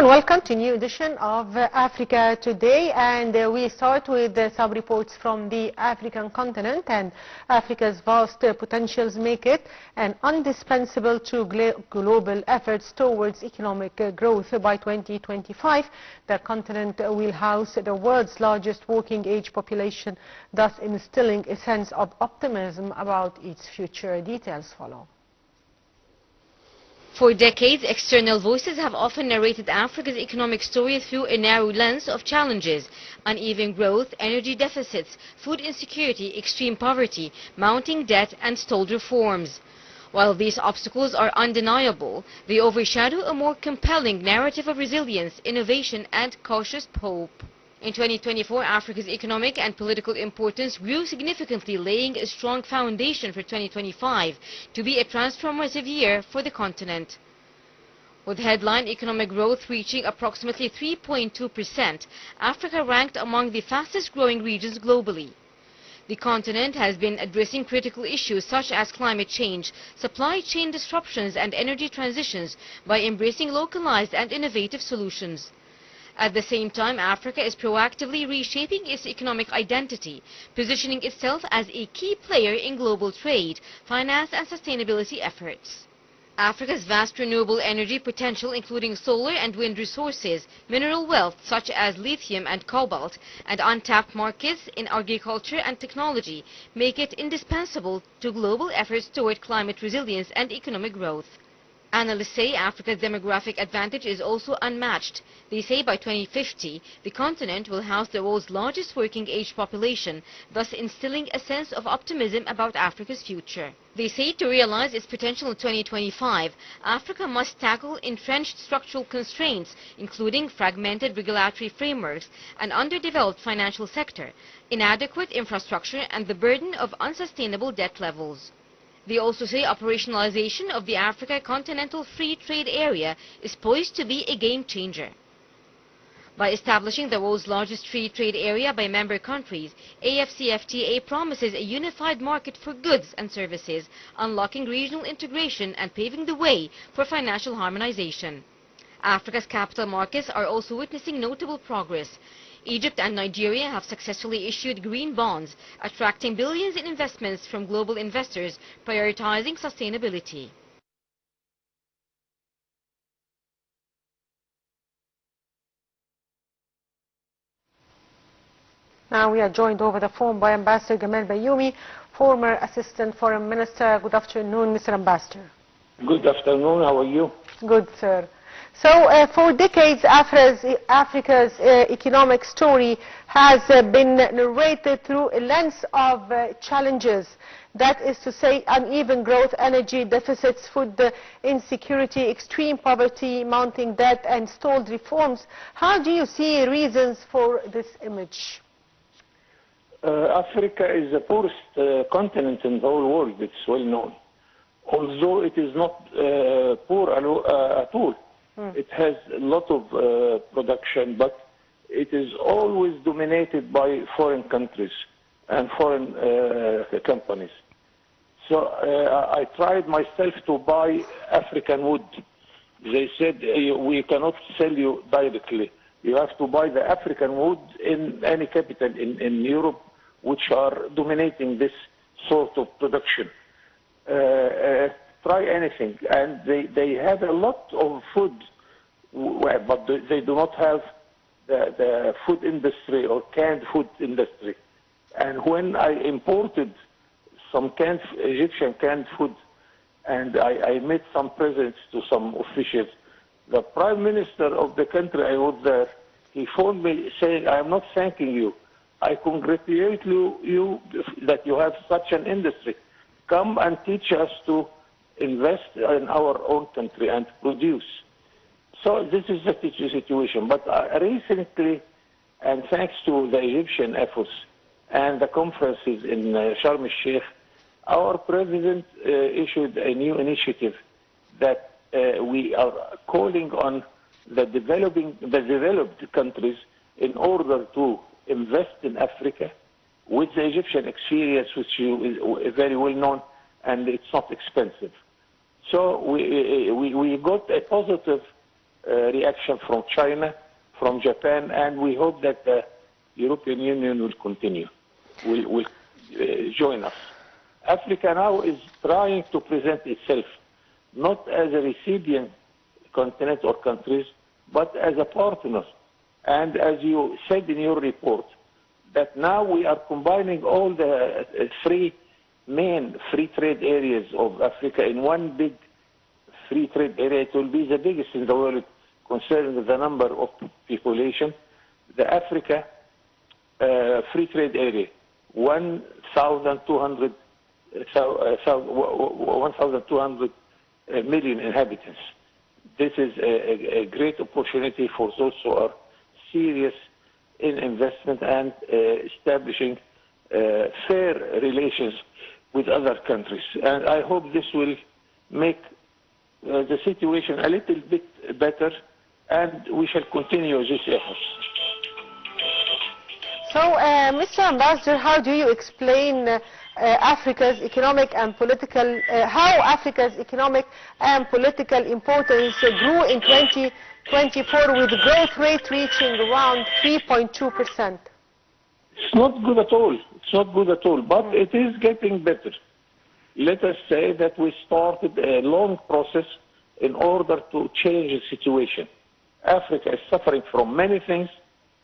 welcome to a new edition of Africa Today, and we start with some reports from the African continent. And Africa's vast potentials make it an indispensable to global efforts towards economic growth. By 2025, the continent will house the world's largest working age population, thus instilling a sense of optimism about its future. Details follow. For decades, external voices have often narrated Africa's economic story through a narrow lens of challenges: uneven growth, energy deficits, food insecurity, extreme poverty, mounting debt, and stalled reforms. While these obstacles are undeniable, they overshadow a more compelling narrative of resilience, innovation, and cautious hope. In 2024, Africa's economic and political importance grew significantly, laying a strong foundation for 2025 to be a transformative year for the continent. With headline economic growth reaching approximately 3.2%, Africa ranked among the fastest-growing regions globally. The continent has been addressing critical issues such as climate change, supply chain disruptions, and energy transitions by embracing localized and innovative solutions. At the same time, Africa is proactively reshaping its economic identity, positioning itself as a key player in global trade, finance, and sustainability efforts. Africa's vast renewable energy potential, including solar and wind resources, mineral wealth such as lithium and cobalt, and untapped markets in agriculture and technology, make it indispensable to global efforts toward climate resilience and economic growth. Analysts say Africa's demographic advantage is also unmatched. They say by 2050, the continent will house the world's largest working age population, thus instilling a sense of optimism about Africa's future. They say to realize its potential in 2025, Africa must tackle entrenched structural constraints, including fragmented regulatory frameworks, an underdeveloped financial sector, inadequate infrastructure, and the burden of unsustainable debt levels. They also say operationalization of the Africa Continental Free Trade Area is poised to be a game changer. By establishing the world's largest free trade area by member countries, AFCFTA promises a unified market for goods and services, unlocking regional integration and paving the way for financial harmonization. Africa's capital markets are also witnessing notable progress. Egypt and Nigeria have successfully issued green bonds, attracting billions in investments from global investors, prioritizing sustainability. Now we are joined over the phone by Ambassador Gamal Bayoumi, former Assistant Foreign Minister. Good afternoon, Mr. Ambassador. Good afternoon. How are you? Good, sir. So for decades, Africa's economic story has been narrated through a lens of challenges. That is to say, uneven growth, energy deficits, food insecurity, extreme poverty, mounting debt, and stalled reforms. How do you see reasons for this image? Africa is the poorest continent in the whole world. It's well known. Although it is not poor at all. It has a lot of production, but it is always dominated by foreign countries and foreign companies. So I tried myself to buy African wood. They said, we cannot sell you directly. You have to buy the African wood in any capital in Europe, which are dominating this sort of production. Try anything, and they have a lot of food, but they do not have the food industry or canned food industry. And when I imported some Egyptian canned food, and I made some presents to some officials, the Prime Minister of the country I was there, he phoned me saying, I am not thanking you. I congratulate you that you have such an industry. Come and teach us to invest in our own country and produce. So this is the situation. But recently, and thanks to the Egyptian efforts and the conferences in Sharm el-Sheikh, our president issued a new initiative that we are calling on the developed countries in order to invest in Africa with the Egyptian experience, which is very well known, and it's not expensive. So we got a positive reaction from China, from Japan, and we hope that the European Union will continue, will join us. Africa now is trying to present itself not as a recipient continent or countries, but as a partner. And as you said in your report, that now we are combining all the main free trade areas of Africa in one big free trade area. It will be the biggest in the world concerning the number of population. The Africa free trade area, 1,200 million inhabitants. This is a great opportunity for those who are serious in investment and establishing fair relations with other countries. And I hope this will make the situation a little bit better, and we shall continue this effort. So, Mr. Ambassador, how do you explain Africa's economic and political, how Africa's economic and political importance grew in 2024 with the growth rate reaching around 3.2%? It's not good at all. It's not good at all, but it is getting better. Let us say that we started a long process in order to change the situation. Africa is suffering from many things,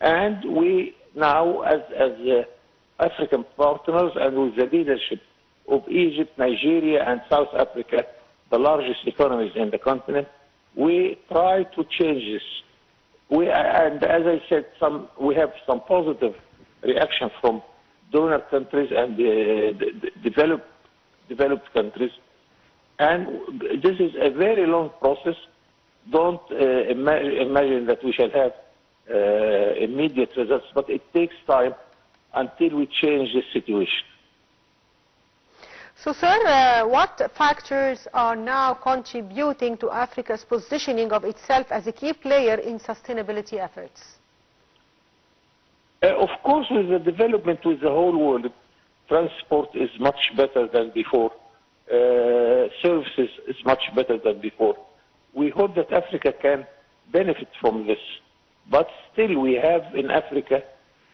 and we now, as African partners and with the leadership of Egypt, Nigeria, and South Africa, the largest economies in the continent, we try to change this. And as I said, we have some positive reaction from donor countries and developed countries. And this is a very long process. Don't imagine that we shall have immediate results, but it takes time until we change the situation. So, sir, what factors are now contributing to Africa's positioning of itself as a key player in sustainability efforts? Of course, with the development with the whole world, transport is much better than before. Services is much better than before. We hope that Africa can benefit from this. But still we have in Africa,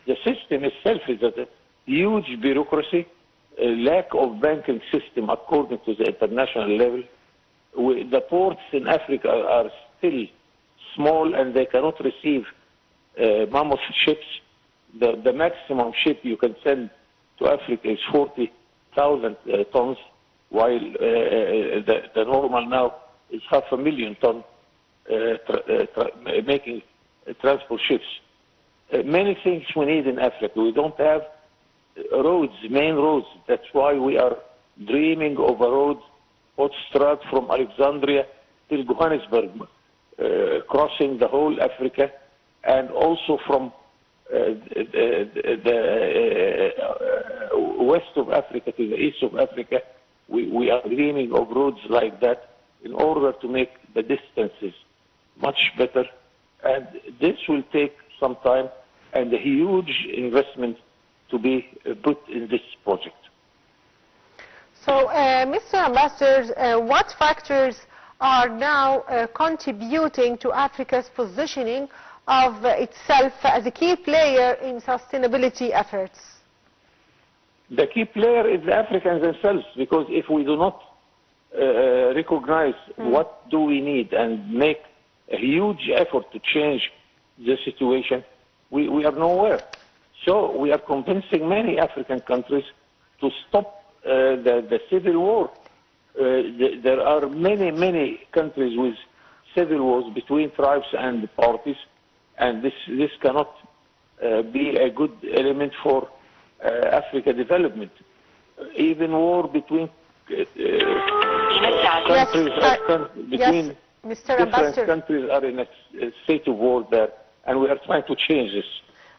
the system itself is at a huge bureaucracy, a lack of banking system according to the international level. The ports in Africa are still small and they cannot receive mammoth ships. The maximum ship you can send to Africa is 40,000 tons, while the normal now is 500,000 tons making transport ships. Many things we need in Africa. We don't have roads, main roads. That's why we are dreaming of a road, Autostrad from Alexandria till Johannesburg, crossing the whole Africa, and also from the west of Africa to the east of Africa. We are dreaming of roads like that in order to make the distances much better. And this will take some time and a huge investment to be put in this project. So, Mr. Ambassador, what factors are now contributing to Africa's positioning of itself as a key player in sustainability efforts? The key player is the Africans themselves, because if we do not recognize what do we need and make a huge effort to change the situation, we are nowhere. So we are convincing many African countries to stop the civil war. There are many countries with civil wars between tribes and parties, and this cannot be a good element for Africa development. Even war between countries, between different countries are in a state of war there, and we are trying to change this.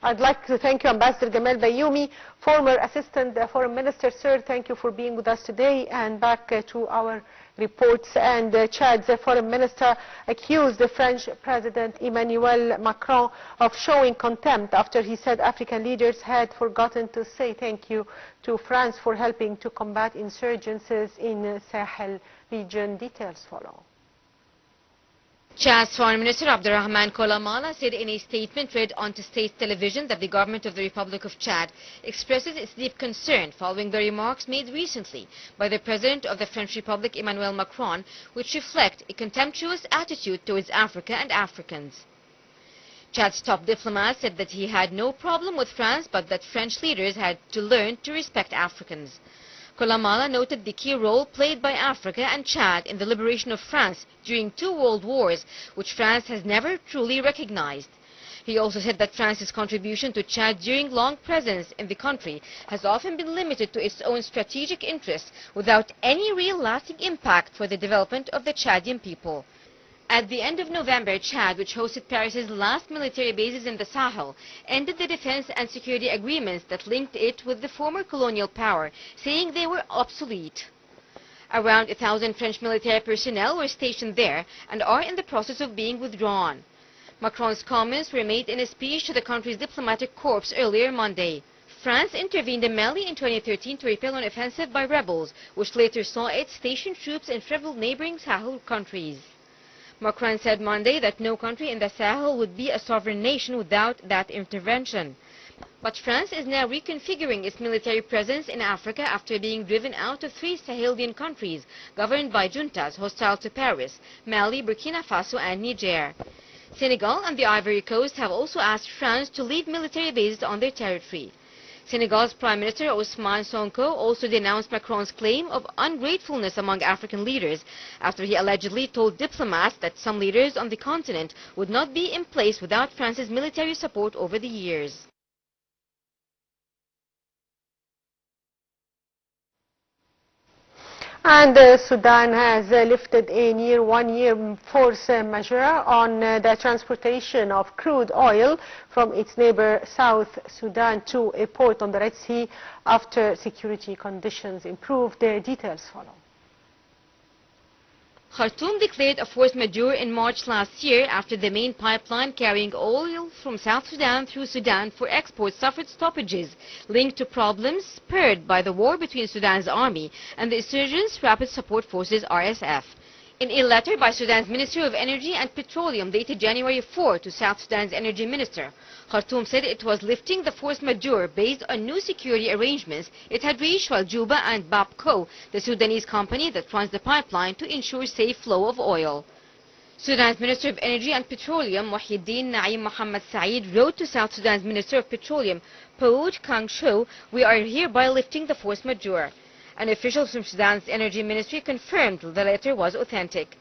I'd like to thank you, Ambassador Gamal Bayoumi, former Assistant Foreign Minister. Sir, thank you for being with us today. And back to our reports. And Chad's Foreign Minister accused the French President Emmanuel Macron of showing contempt after he said African leaders had forgotten to say thank you to France for helping to combat insurgencies in Sahel region. Details follow. Chad's Foreign Minister Abdurrahman Kolamala said in a statement read on to state television that the government of the Republic of Chad expresses its deep concern following the remarks made recently by the President of the French Republic Emmanuel Macron, which reflect a contemptuous attitude towards Africa and Africans. Chad's top diplomat said that he had no problem with France, but that French leaders had to learn to respect Africans. Kolamala noted the key role played by Africa and Chad in the liberation of France during 2 world wars, which France has never truly recognized. He also said that France's contribution to Chad during long presence in the country has often been limited to its own strategic interests without any real lasting impact for the development of the Chadian people. At the end of November, Chad, which hosted Paris's last military bases in the Sahel, ended the defense and security agreements that linked it with the former colonial power, saying they were obsolete. Around 1,000 French military personnel were stationed there and are in the process of being withdrawn. Macron's comments were made in a speech to the country's diplomatic corps earlier Monday. France intervened in Mali in 2013 to repel an offensive by rebels, which later saw it station troops in several neighboring Sahel countries. Macron said Monday that no country in the Sahel would be a sovereign nation without that intervention. But France is now reconfiguring its military presence in Africa after being driven out of 3 Sahelian countries governed by juntas hostile to Paris: Mali, Burkina Faso and Niger. Senegal and the Ivory Coast have also asked France to leave military bases on their territory. Senegal's Prime Minister Ousmane Sonko also denounced Macron's claim of ungratefulness among African leaders after he allegedly told diplomats that some leaders on the continent would not be in place without France's military support over the years. And Sudan has lifted a near 1-year force majeure on the transportation of crude oil from its neighbor South Sudan to a port on the Red Sea after security conditions improved. The details follow. Khartoum declared a force majeure in March last year after the main pipeline carrying oil from South Sudan through Sudan for export suffered stoppages linked to problems spurred by the war between Sudan's army and the insurgents' Rapid Support Forces (RSF). In a letter by Sudan's Ministry of Energy and Petroleum dated January 4 to South Sudan's Energy Minister, Khartoum said it was lifting the force majeure based on new security arrangements it had reached while Juba and Bapco, the Sudanese company that runs the pipeline, to ensure safe flow of oil. Sudan's Minister of Energy and Petroleum, Muhyiddin Naim Mohammed Saeed, wrote to South Sudan's Minister of Petroleum, Pooj Kang Sho, "We are hereby lifting the force majeure." An official from Sudan's Energy Ministry confirmed the letter was authentic.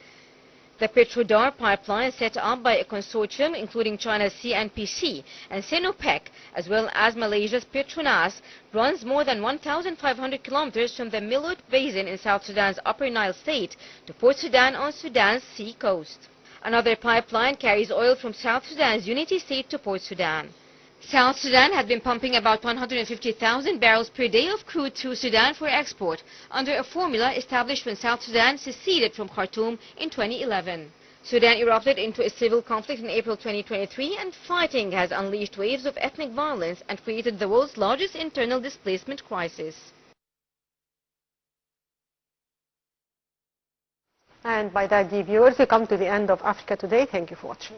The Petrodar pipeline, set up by a consortium including China's CNPC and Sinopec, as well as Malaysia's Petronas, runs more than 1,500 kilometers from the Milut Basin in South Sudan's Upper Nile State to Port Sudan on Sudan's sea coast. Another pipeline carries oil from South Sudan's Unity State to Port Sudan. South Sudan had been pumping about 150,000 barrels per day of crude through Sudan for export under a formula established when South Sudan seceded from Khartoum in 2011. Sudan erupted into a civil conflict in April 2023, and fighting has unleashed waves of ethnic violence and created the world's largest internal displacement crisis. And by that, dear viewers, we come to the end of Africa Today. Thank you for watching.